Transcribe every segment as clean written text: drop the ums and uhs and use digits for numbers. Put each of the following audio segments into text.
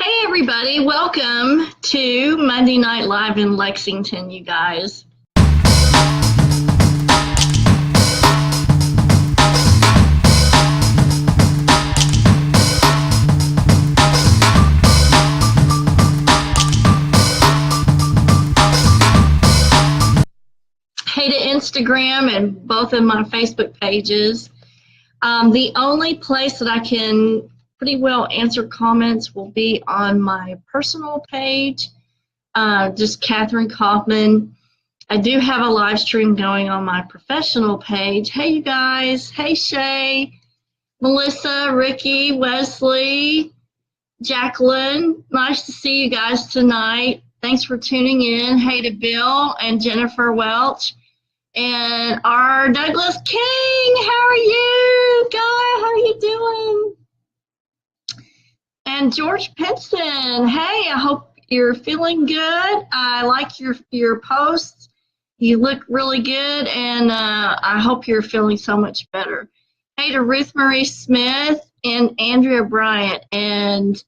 Hey everybody, welcome to Monday Night Live in Lexington, you guys. Hey to Instagram and both of my Facebook pages. The only place that I can pretty well answer comments will be on my personal page, just Kathryn Kauffman. I do have a live stream going on my professional page. Hey, you guys. Hey, Shay, Melissa, Ricky, Wesley, Jacqueline. Nice to see you guys tonight. Thanks for tuning in. Hey to Bill and Jennifer Welch. And our Douglas King. How are you, Guy? How are you doing? And George Pinson, hey, I hope you're feeling good. I like your posts. You look really good, and I hope you're feeling so much better. Hey to Ruth Marie Smith and Andrea Bryant and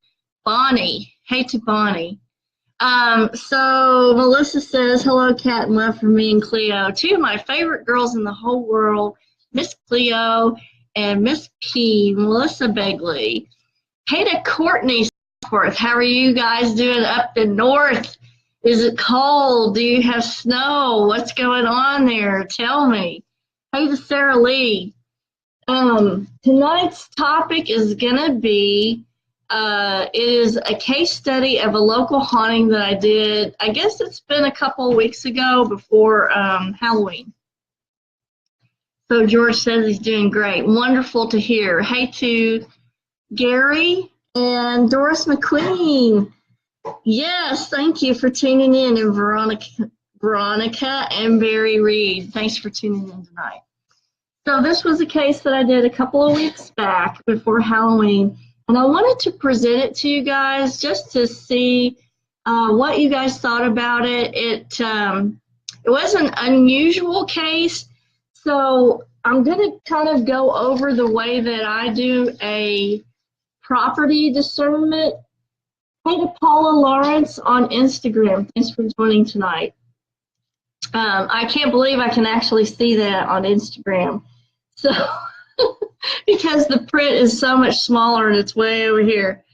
Bonnie. Hey to Bonnie. So Melissa says, hello, Kat, and love from me and Cleo. Two of my favorite girls in the whole world, Miss Cleo and Miss P, Melissa Begley. Hey to Courtney Southworth. How are you guys doing up in north? Is it cold? Do you have snow? What's going on there? Tell me. Hey to Sarah Lee. Tonight's topic is going to be, it is a case study of a local haunting that I did. I guess it's been a couple of weeks ago before Halloween. So George says he's doing great. Wonderful to hear. Hey to Gary and Doris McQueen. Yes, thank you for tuning in. And Veronica and Barry Reed. Thanks for tuning in tonight. So this was a case that I did a couple of weeks back before Halloween. And I wanted to present it to you guys just to see what you guys thought about it. It was an unusual case. So I'm going to kind of go over the way that I do a property discernment. Hey to Paula Lawrence on Instagram. Thanks for joining tonight. I can't believe I can actually see that on Instagram. So, because the print is so much smaller and it's way over here.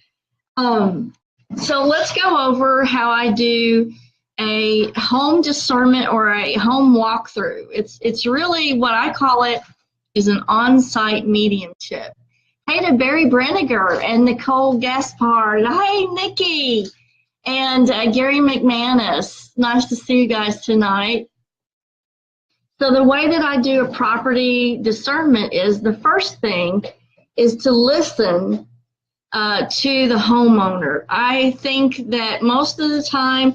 So let's go over how I do a home discernment or a home walkthrough. It's really what I call it is an on-site mediumship. Hey to Barry Brenniger and Nicole Gaspard. Hey, Nikki and Gary McManus. Nice to see you guys tonight. So the way that I do a property discernment is the first thing is to listen to the homeowner. I think that most of the time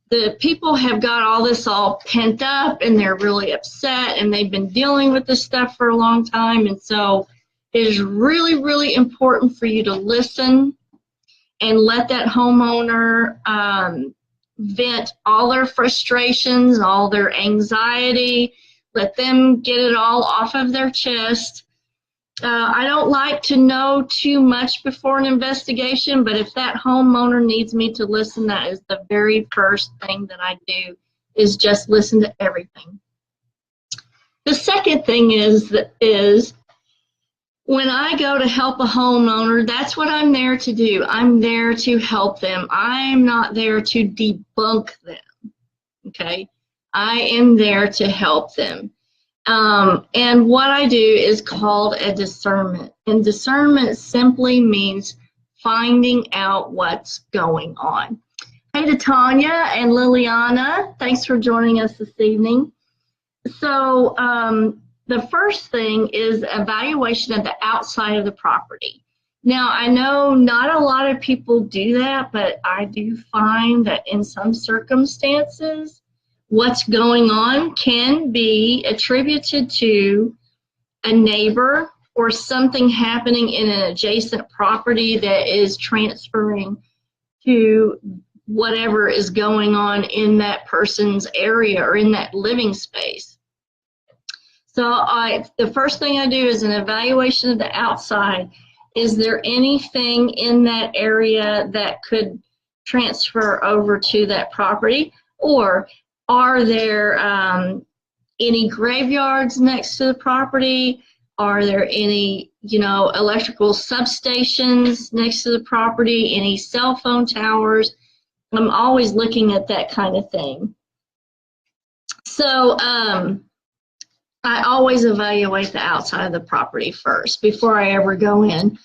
the people have got all this all pent up and they're really upset and they've been dealing with this stuff for a long time. And so it is really, really important for you to listen and let that homeowner vent all their frustrations, all their anxiety, let them get it all off of their chest. I don't like to know too much before an investigation, but if that homeowner needs me to listen, that is the very first thing that I do, is just listen to everything. The second thing is when I go to help a homeowner, that's what I'm there to do. I'm there to help them. I'm not there to debunk them, okay? I am there to help them. And what I do is called a discernment. And discernment simply means finding out what's going on. Hey to Tanya and Liliana. Thanks for joining us this evening. So, the first thing is evaluation of the outside of the property. Now, I know not a lot of people do that, but I do find that in some circumstances, what's going on can be attributed to a neighbor or something happening in an adjacent property that is transferring to whatever is going on in that person's area or in that living space. So the first thing I do is an evaluation of the outside. Is there anything in that area that could transfer over to that property? Or are there any graveyards next to the property? Are there any, electrical substations next to the property? Any cell phone towers? I'm always looking at that kind of thing. So I always evaluate the outside of the property first before I ever go in.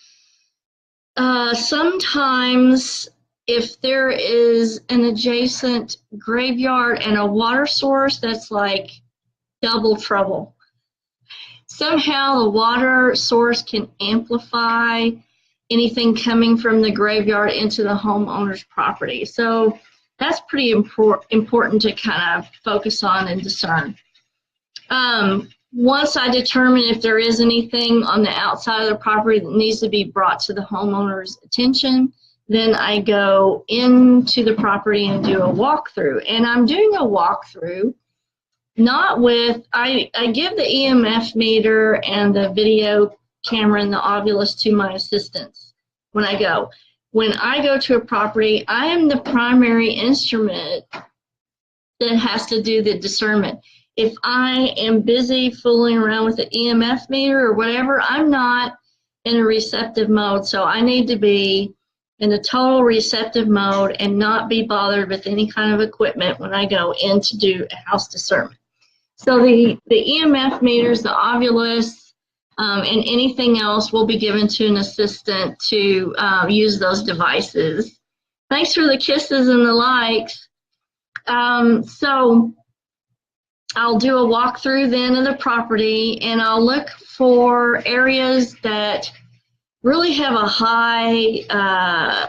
Sometimes if there is an adjacent graveyard and a water source, that's like double trouble. Somehow the water source can amplify anything coming from the graveyard into the homeowner's property. So that's pretty important to kind of focus on and discern. Once I determine if there is anything on the outside of the property that needs to be brought to the homeowner's attention, then I go into the property and do a walkthrough. And I'm doing a walkthrough not with, I give the EMF meter and the video camera and the Ovilus to my assistants when I go. When I go to a property, I am the primary instrument that has to do the discernment. If I am busy fooling around with the EMF meter or whatever, I'm not in a receptive mode. So I need to be in a total receptive mode and not be bothered with any kind of equipment when I go in to do a house discernment. So the EMF meters, the Ovilus, and anything else will be given to an assistant to use those devices. Thanks for the kisses and the likes. So I'll do a walkthrough then of the property, and I'll look for areas that really have a high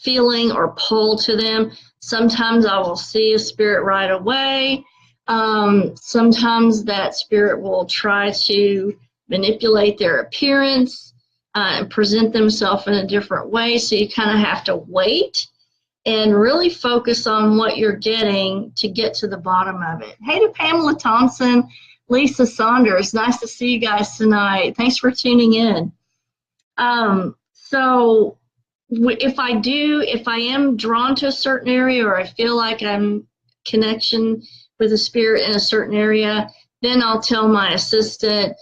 feeling or pull to them. Sometimes I will see a spirit right away. Sometimes that spirit will try to manipulate their appearance and present themselves in a different way. So you kind of have to wait and really focus on what you're getting to get to the bottom of it. Hey to Pamela Thompson, Lisa Saunders, nice to see you guys tonight. Thanks for tuning in. So if I am drawn to a certain area, or I feel like I'm connection with a spirit in a certain area, then I'll tell my assistant,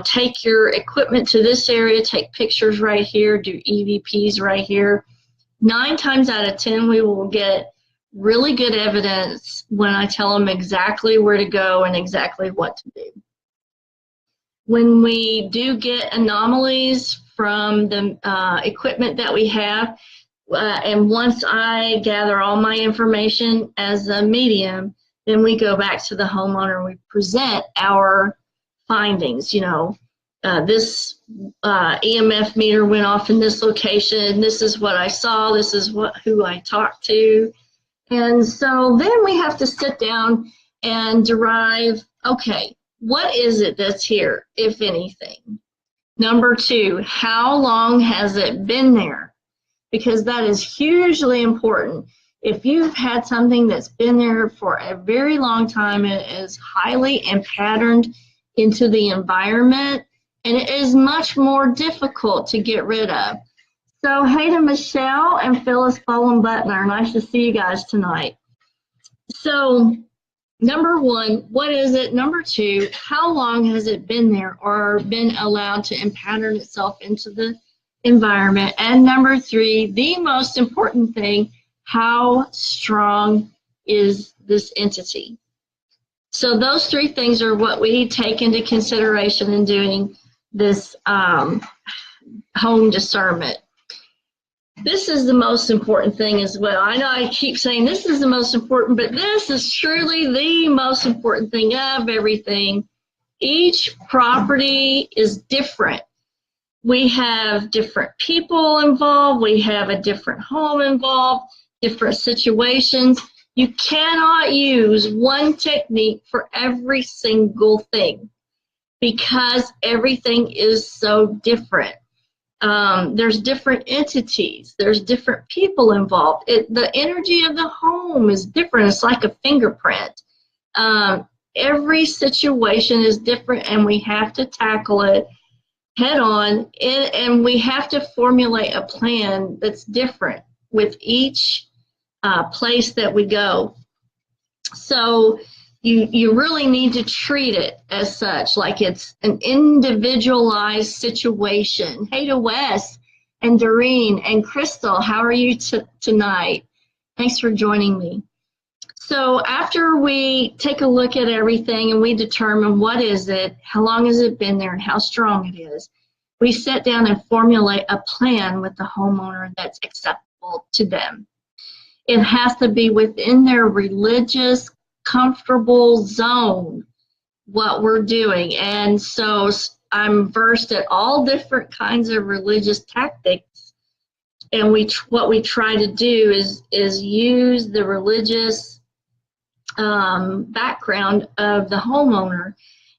take your equipment to this area, take pictures right here, do EVPs right here. 9 times out of 10, we will get really good evidence when I tell them exactly where to go and exactly what to do. When we do get anomalies from the equipment that we have, and once I gather all my information as a medium, then we go back to the homeowner and we present our findings. This EMF meter went off in this location. This is what I saw. This is who I talked to. And so then we have to sit down and derive, okay, what is it that's here, if anything? Number 2, how long has it been there? Because that is hugely important. If you've had something that's been there for a very long time, it is highly patterned into the environment, and it is much more difficult to get rid of. So hey to Michelle and Phyllis Bowen-Butner. Nice to see you guys tonight. So number 1, what is it? Number 2, how long has it been there or been allowed to pattern itself into the environment? And number 3, the most important thing, how strong is this entity? So those 3 things are what we take into consideration in doing this home discernment. This is the most important thing as well. I know I keep saying this is the most important, but this is truly the most important thing of everything. Each property is different. We have different people involved. We have a different home involved, different situations. You cannot use one technique for every single thing because everything is so different. There's different entities. There's different people involved. The energy of the home is different. It's like a fingerprint. Every situation is different, and we have to tackle it head on, and we have to formulate a plan that's different with each place that we go. So you really need to treat it as such, like it's an individualized situation. Hey to Wes and Doreen and Crystal, how are you tonight? Thanks for joining me. So after we take a look at everything and we determine what is it, how long has it been there, and how strong it is, we sit down and formulate a plan with the homeowner that's acceptable to them. It has to be within their religious, comfortable zone, what we're doing. And so I'm versed at all different kinds of religious tactics. And what we try to do is use the religious background of the homeowner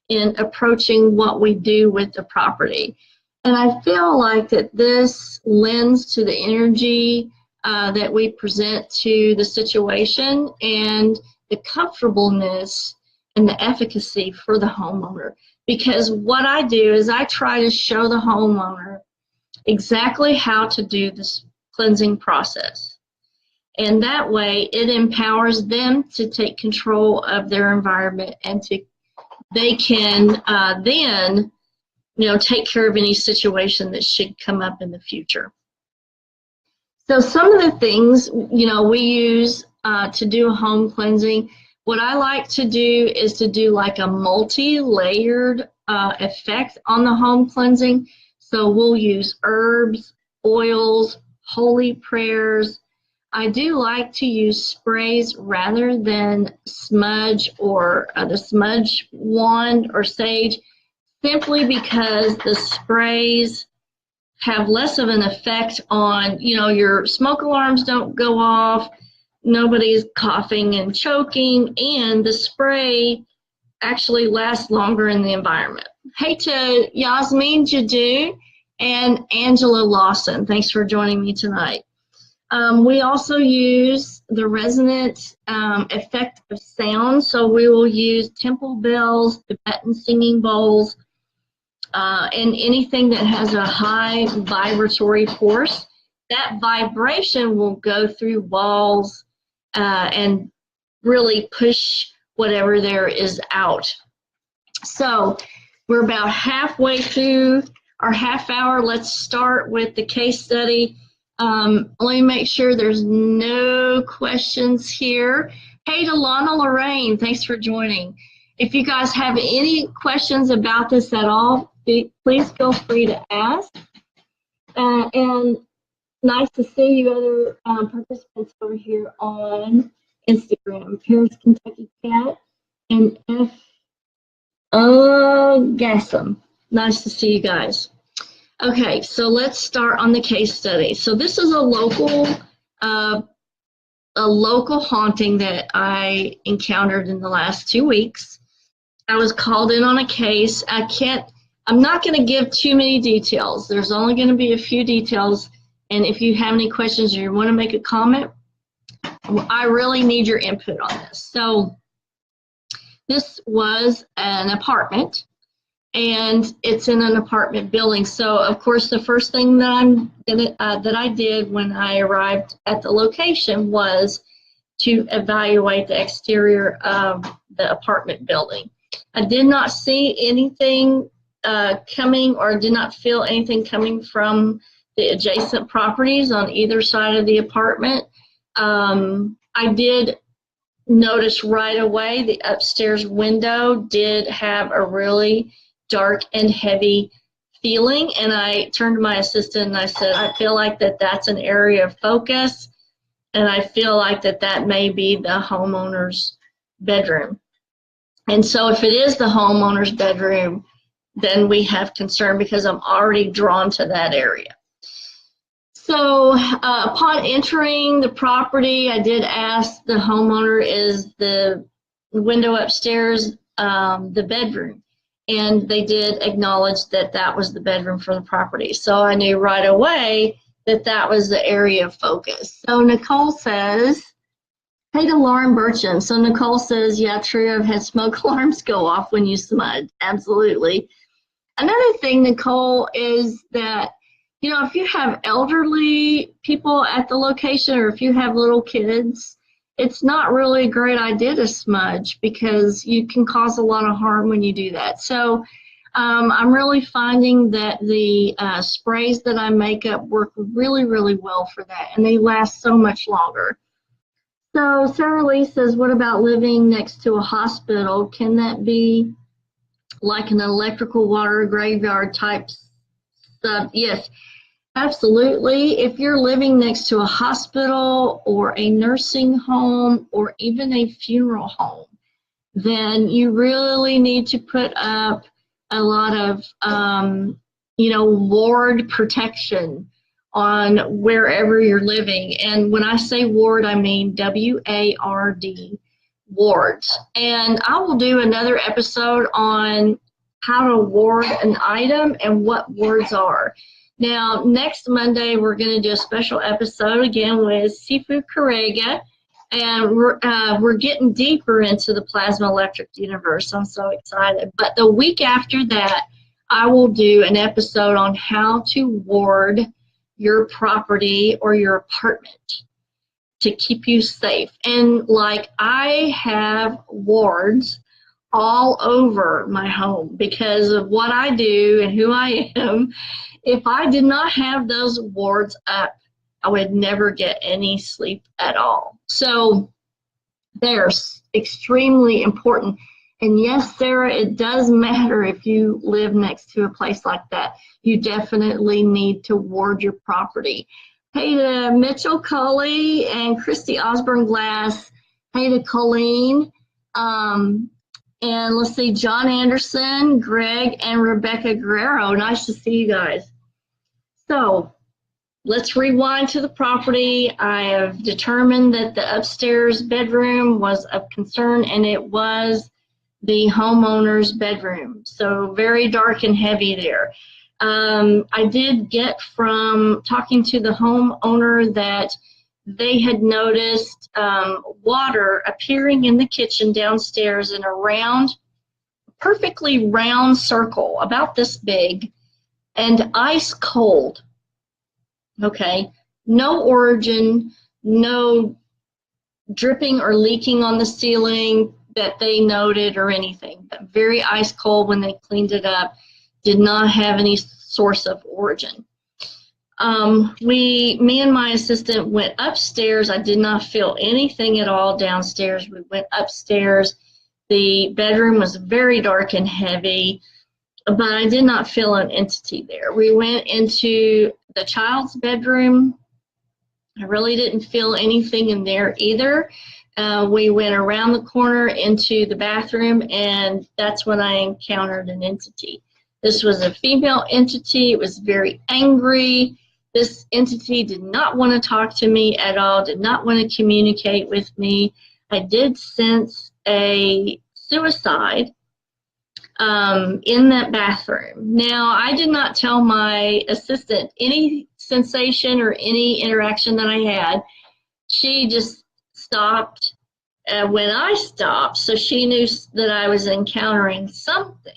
in approaching what we do with the property. And I feel like that this lends to the energy that we present to the situation and the comfortableness and the efficacy for the homeowner. Because what I do is I try to show the homeowner exactly how to do this cleansing process. And that way it empowers them to take control of their environment, and they can then take care of any situation that should come up in the future. So some of the things we use to do a home cleansing, what I like to do is to do like a multi-layered effect on the home cleansing. So we'll use herbs, oils, holy prayers. I do like to use sprays rather than smudge or the smudge wand or sage, simply because the sprays have less of an effect on, your smoke alarms don't go off, nobody's coughing and choking, and the spray actually lasts longer in the environment. Hey to Yasmin Jadu and Angela Lawson, thanks for joining me tonight. We also use the resonant effect of sound, so we will use temple bells, Tibetan singing bowls, and anything that has a high vibratory force. That vibration will go through walls and really push whatever there is out. So we're about halfway through our half hour. Let's start with the case study. Let me make sure there's no questions here. Hey to Lana Lorraine, thanks for joining. If you guys have any questions about this at all, please feel free to ask. And nice to see you other participants over here on Instagram. Paris Kentucky Cat and F. Gassam. Nice to see you guys. Okay, so let's start on the case study. So this is a local haunting that I encountered in the last 2 weeks. I was called in on a case. I'm not going to give too many details. There's only going to be a few details. And if you have any questions or you want to make a comment, I really need your input on this. So this was an apartment, and it's in an apartment building. So of course, the first thing that I did when I arrived at the location was to evaluate the exterior of the apartment building. I did not see anything coming, or did not feel anything coming from the adjacent properties on either side of the apartment. I did notice right away the upstairs window did have a really dark and heavy feeling, and I turned to my assistant and I said, I feel like that's an area of focus, and I feel like that may be the homeowner's bedroom. And so if it is the homeowner's bedroom, then we have concern, because I'm already drawn to that area. So upon entering the property, I did ask the homeowner, is the window upstairs the bedroom? And they did acknowledge that was the bedroom for the property. So I knew right away that was the area of focus. So Nicole says, hey to Lauren Burcham. So Nicole says, yeah, true, I've had smoke alarms go off when you smudge. Absolutely. Another thing, Nicole, is that, you know, if you have elderly people at the location or if you have little kids, it's not really a great idea to smudge because you can cause a lot of harm when you do that. So I'm really finding that the sprays that I make up work really, really well for that, and they last so much longer. So Sarah Lee says, what about living next to a hospital? Can that be like an electrical water graveyard type stuff? Yes, absolutely. If you're living next to a hospital or a nursing home or even a funeral home, then you really need to put up a lot of, you know, ward protection on wherever you're living. And when I say ward, I mean W-A-R-D, wards. And I will do another episode on how to ward an item and what wards are. Now, next Monday, we're going to do a special episode again with Sifu Karega, and we're getting deeper into the plasma electric universe. I'm so excited. But the week after that, I will do an episode on how to ward your property or your apartment to keep you safe. And like, I have wards all over my home because of what I do and who I am. If I did not have those wards up, I would never get any sleep at all. So they're extremely important. And yes, Sarah, it does matter if you live next to a place like that. You definitely need to ward your property. Hey to Mitchell Culley and Christy Osborne Glass. Hey to Colleen. And let's see, John Anderson, Greg, and Rebecca Guerrero. Nice to see you guys. So let's rewind to the property. I have determined that the upstairs bedroom was of concern, and it was the homeowner's bedroom. So very dark and heavy there. I did get from talking to the homeowner that they had noticed water appearing in the kitchen downstairs in a round, perfectly round circle, about this big, and ice cold. Okay, no origin, no dripping or leaking on the ceiling that they noted or anything, but very ice cold when they cleaned it up. Did not have any source of origin. Me and my assistant went upstairs. I did not feel anything at all downstairs. We went upstairs. The bedroom was very dark and heavy, but I did not feel an entity there. We went into the child's bedroom. I really didn't feel anything in there either. We went around the corner into the bathroom, and that's when I encountered an entity. This was a female entity. It was very angry. This entity did not want to talk to me at all, did not want to communicate with me. I did sense a suicide in that bathroom. Now, I did not tell my assistant any sensation or any interaction that I had. She just stopped when I stopped, so she knew that I was encountering something,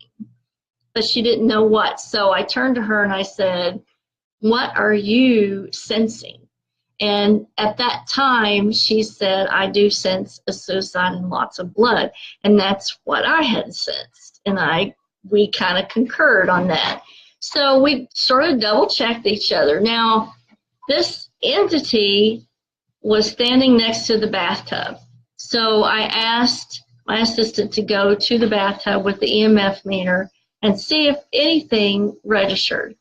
but she didn't know what. So I turned to her and I said, "What are you sensing?" And at that time, she said, "I do sense a suicide and lots of blood." And that's what I had sensed. And we kind of concurred on that. So we sort of double-checked each other. Now, this entity was standing next to the bathtub. So I asked my assistant to go to the bathtub with the EMF meter and see if anything registered.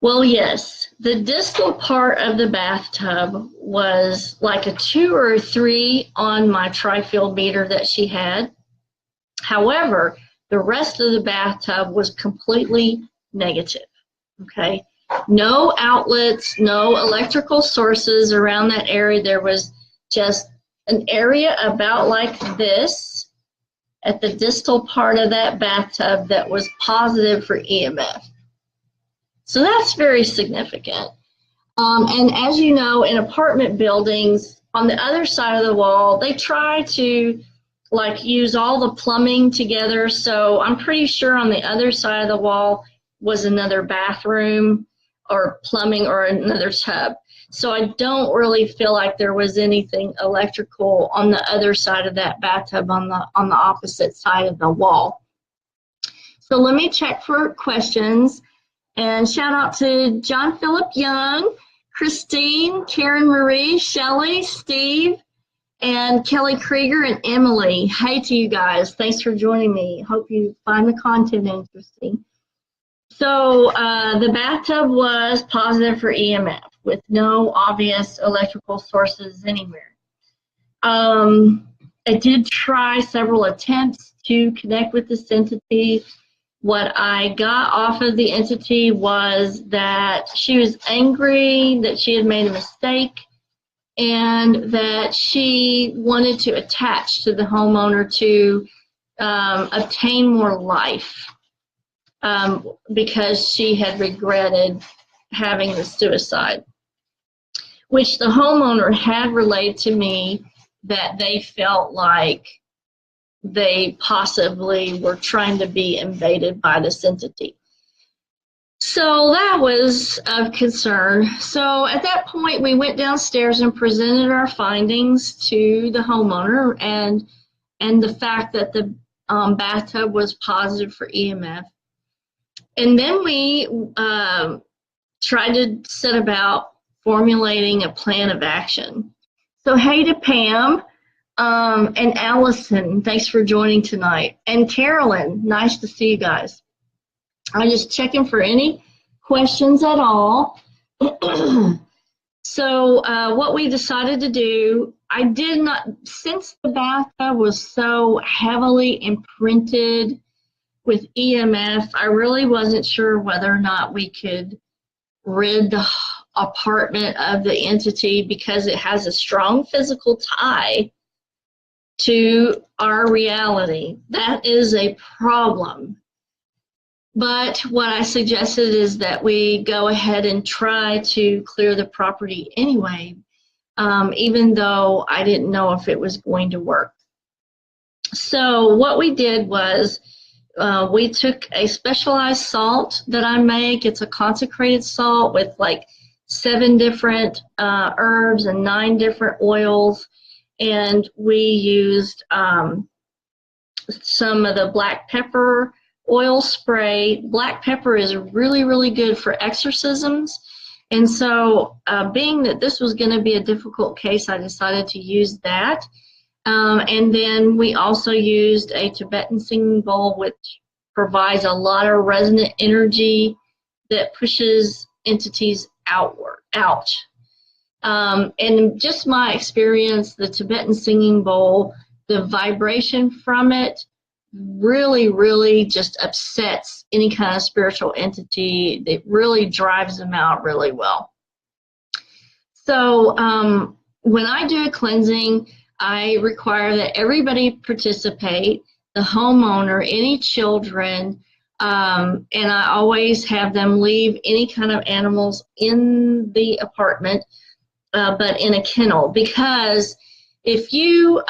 Well, yes, the distal part of the bathtub was like a 2 or a 3 on my tri-field meter that she had. However, the rest of the bathtub was completely negative, okay? No outlets, no electrical sources around that area. There was just an area about like this at the distal part of that bathtub that was positive for EMF. So that's very significant. And as you know, in apartment buildings, on the other side of the wall, they try to like use all the plumbing together. So I'm pretty sure on the other side of the wall was another bathroom or plumbing or another tub. So I don't really feel like there was anything electrical on the other side of that bathtub on the opposite side of the wall. So let me check for questions. And shout out to John Philip Young, Christine, Karen Marie, Shelley, Steve, and Kelly Krieger and Emily. Hey to you guys. Thanks for joining me. Hope you find the content interesting. So the bathtub was positive for EMF with no obvious electrical sources anywhere. I did try several attempts to connect with this entity. What I got off of the entity was that she was angry, that she had made a mistake, and that she wanted to attach to the homeowner to obtain more life because she had regretted having the suicide, which the homeowner had relayed to me that they felt like they possibly were trying to be invaded by this entity. So that was of concern. So at that point, we went downstairs and presented our findings to the homeowner and the fact that the bathtub was positive for EMF. And then we tried to set about formulating a plan of action. So hey to Pam and Allison, thanks for joining tonight. And Carolyn, nice to see you guys. I'm just checking for any questions at all. So what we decided to do, I did not, since the bathtub was so heavily imprinted with EMF, I really wasn't sure whether or not we could rid the apartment of the entity because it has a strong physical tie to our reality. That is a problem. But what I suggested is that we go ahead and try to clear the property anyway, even though I didn't know if it was going to work. So what we did was we took a specialized salt that I make. It's a consecrated salt with like 7 different herbs and 9 different oils. And we used some of the black pepper oil spray. Black pepper is really, really good for exorcisms. And so being that this was going to be a difficult case, I decided to use that. And then we also used a Tibetan singing bowl, which provides a lot of resonant energy that pushes entities out. And just my experience, the Tibetan singing bowl, the vibration from it really, really just upsets any kind of spiritual entity. It really drives them out really well. So when I do a cleansing, I require that everybody participate, the homeowner, any children, and I always have them leave any kind of animals in the apartment, but in a kennel. Because if you,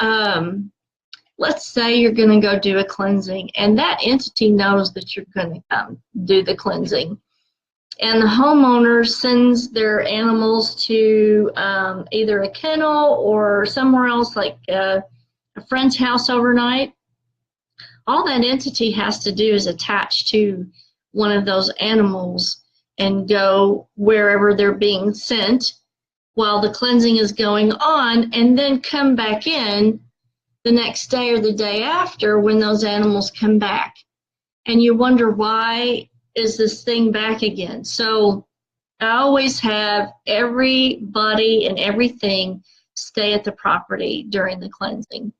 let's say you're going to go do a cleansing, and that entity knows that you're going to come do the cleansing, and the homeowner sends their animals to either a kennel or somewhere else, like a friend's house overnight, all that entity has to do is attach to one of those animals and go wherever they're being sent while the cleansing is going on, and then come back in the next day or the day after when those animals come back. And you wonder, why is this thing back again? So I always have everybody and everything stay at the property during the cleansing.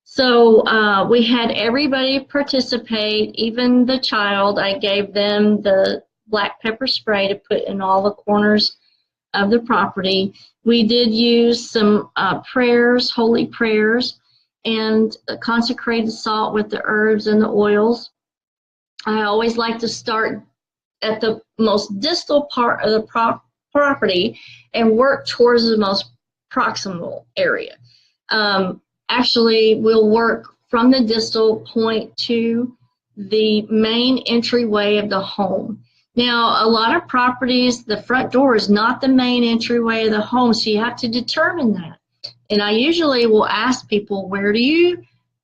So we had everybody participate, even the child. I gave them the black pepper spray to put in all the corners of the property. We did use some prayers, holy prayers, and consecrated salt with the herbs and the oils. I always like to start at the most distal part of the property and work towards the most proximal area. actually will work from the distal point to the main entryway of the home. Now, a lot of properties, the front door is not the main entryway of the home, so you have to determine that. And I usually will ask people, where do you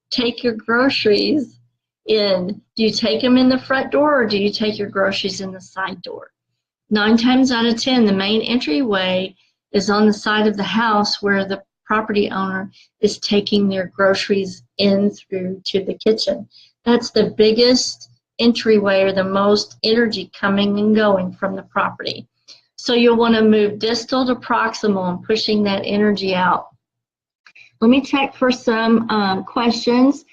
take your groceries in? Do you take them in the front door, or do you take your groceries in the side door? 9 times out of 10, the main entryway is on the side of the house where the property owner is taking their groceries in through to the kitchen. That's the biggest entryway, or the most energy coming and going from the property. So you'll want to move distal to proximal and pushing that energy out. Let me check for some questions.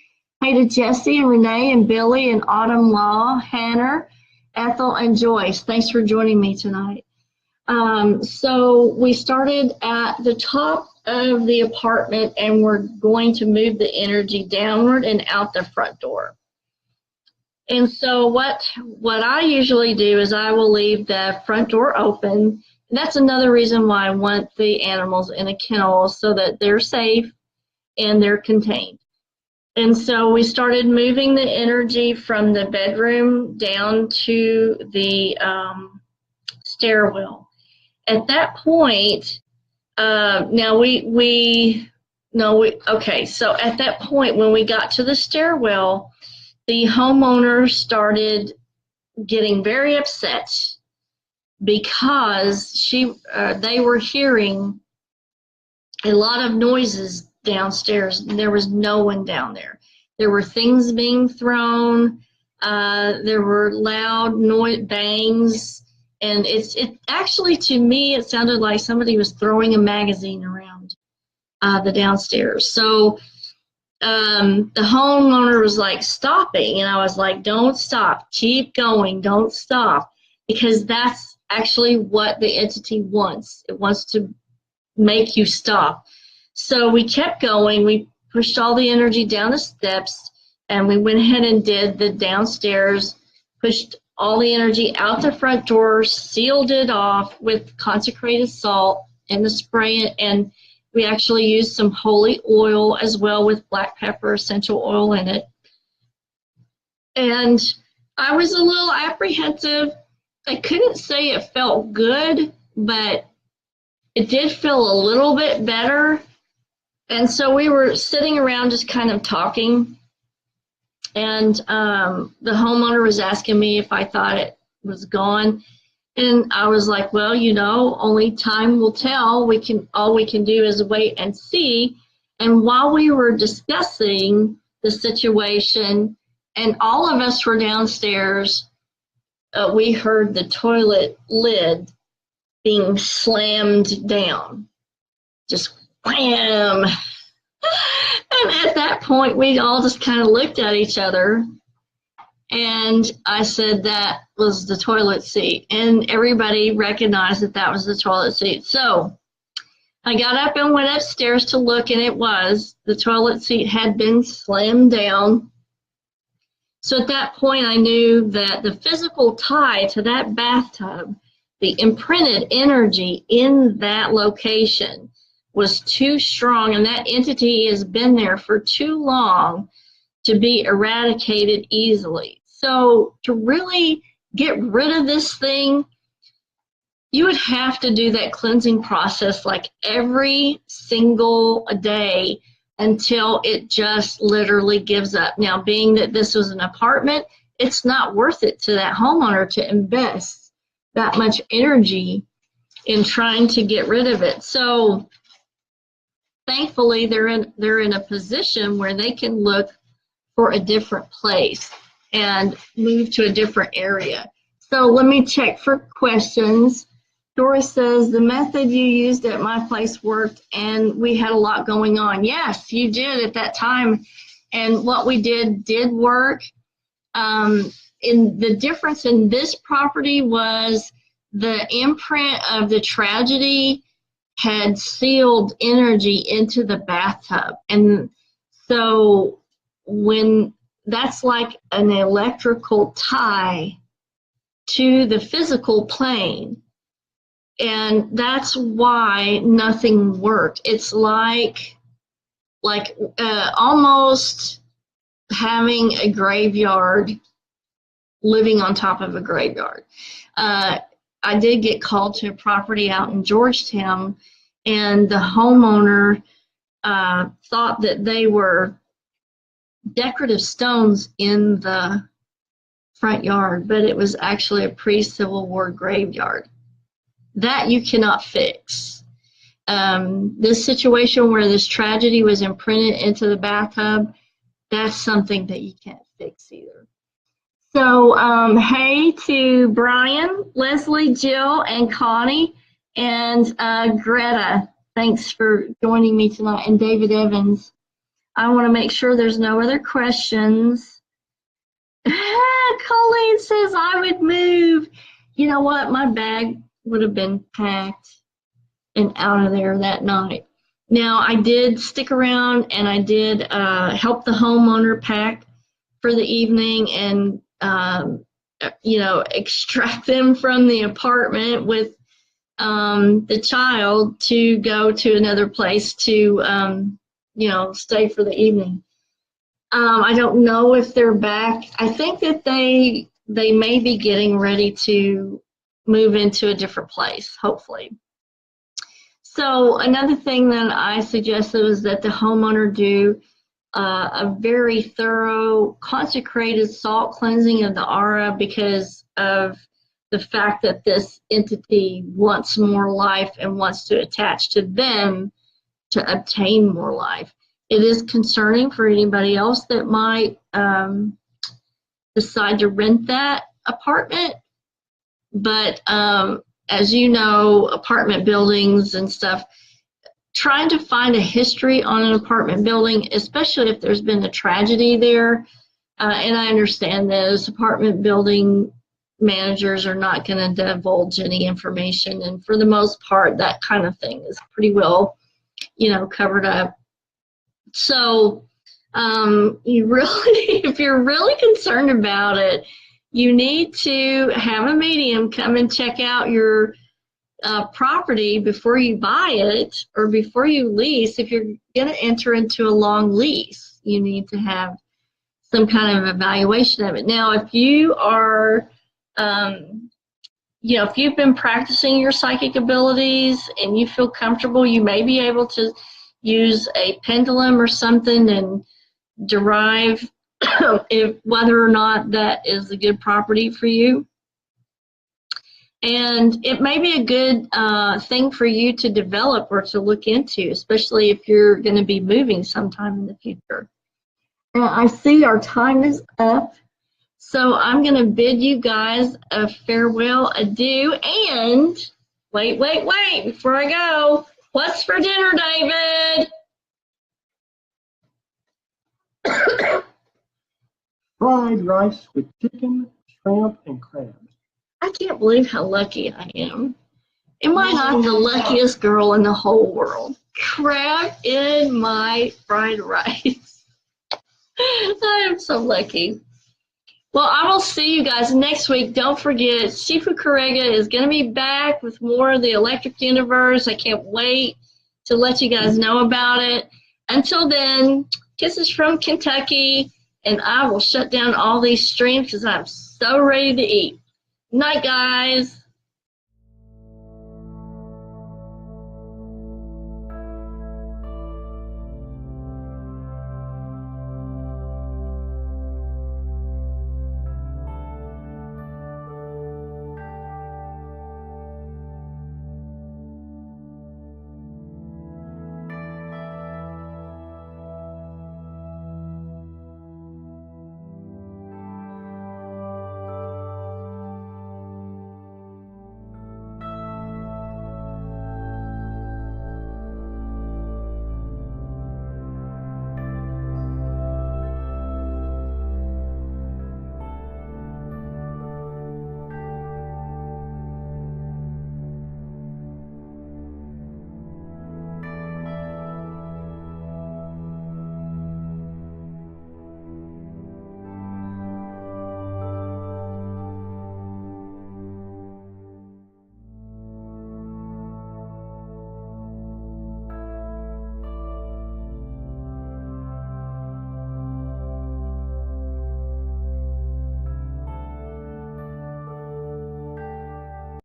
Hey to Jesse and Renee and Billy and Autumn Law, Hannah, Ethel, and Joyce. Thanks for joining me tonight. So we started at the top of the apartment, and we're going to move the energy downward and out the front door. And so what I usually do is I will leave the front door open. And that's another reason why I want the animals in a kennel, so that they're safe and they're contained. And so we started moving the energy from the bedroom down to the stairwell. At that point, okay, so at that point, when we got to the stairwell, the homeowner started getting very upset because they were hearing a lot of noises downstairs, and there was no one down there. There were things being thrown, there were loud bangs, and it actually, to me, it sounded like somebody was throwing a magazine around the downstairs. So the homeowner was like stopping, and I was like, don't stop, keep going, don't stop, because that's actually what the entity wants. It wants to make you stop. So we kept going. We pushed all the energy down the steps, and we went ahead and did the downstairs, pushed all the energy out the front door, sealed it off with consecrated salt and the spray, and we actually used some holy oil as well with black pepper essential oil in it. And I was a little apprehensive. I couldn't say it felt good, but it did feel a little bit better. And so we were sitting around just kind of talking, and the homeowner was asking me if I thought it was gone. And I was like, well, you know, only time will tell. All we can do is wait and see. And while we were discussing the situation, and all of us were downstairs, we heard the toilet lid being slammed down, just wham. And at that point, we all just kind of looked at each other, and I said that was the toilet seat, and everybody recognized that that was the toilet seat. So I got up and went upstairs to look, and it was. The toilet seat had been slammed down. So at that point, I knew that the physical tie to that bathtub, the imprinted energy in that location, was too strong, and that entity has been there for too long to be eradicated easily. So to really get rid of this thing, you would have to do that cleansing process like every single day until it just literally gives up. Now, being that this was an apartment, it's not worth it to that homeowner to invest that much energy in trying to get rid of it. So thankfully, they're in a position where they can look for a different place and move to a different area. So let me check for questions. Doris says, the method you used at my place worked, and we had a lot going on. Yes, you did at that time. And what we did work. The difference in this property was the imprint of the tragedy had sealed energy into the bathtub. And so when that's like an electrical tie to the physical plane, and that's why nothing worked. It's like like almost having a graveyard, living on top of a graveyard. I did get called to a property out in Georgetown, and the homeowner thought that they were decorative stones in the front yard, but it was actually a pre-Civil War graveyard. That you cannot fix. This situation where this tragedy was imprinted into the bathtub, that's something that you can't fix either. So, hey to Brian, Leslie, Jill, and Connie, and Greta. Thanks for joining me tonight, and David Evans. I want to make sure there's no other questions. Colleen says I would move. You know what? My bag would have been packed and out of there that night. Now, I did stick around, and I did help the homeowner pack for the evening and extract them from the apartment with the child to go to another place to, stay for the evening. I don't know if they're back. I think that they may be getting ready to move into a different place, hopefully. So another thing that I suggested was that the homeowner do a very thorough consecrated salt cleansing of the aura, because of the fact that this entity wants more life and wants to attach to them to obtain more life. It is concerning for anybody else that might decide to rent that apartment, but as you know, apartment buildings and stuff, trying to find a history on an apartment building, especially if there's been a tragedy there, and I understand those apartment building managers are not going to divulge any information, and for the most part, that kind of thing is pretty well, covered up. So you really, if you're really concerned about it, you need to have a medium come and check out your property before you buy it or before you lease. If you're going to enter into a long lease, you need to have some kind of evaluation of it. Now, if you are, if you've been practicing your psychic abilities and you feel comfortable, you may be able to use a pendulum or something and derive whether or not that is a good property for you. And it may be a good thing for you to develop or to look into, especially if you're going to be moving sometime in the future. Now, I see our time is up, so I'm going to bid you guys a farewell adieu. And wait, before I go, what's for dinner, David? Fried rice with chicken, shrimp, and crabs. I can't believe how lucky I am. Am I not the luckiest girl in the whole world? Crab in my fried rice. I am so lucky. Well, I will see you guys next week. Don't forget, Shifu Karega is going to be back with more of the Electric Universe. I can't wait to let you guys know about it. Until then, kisses from Kentucky, and I will shut down all these streams because I'm so ready to eat. Night, guys.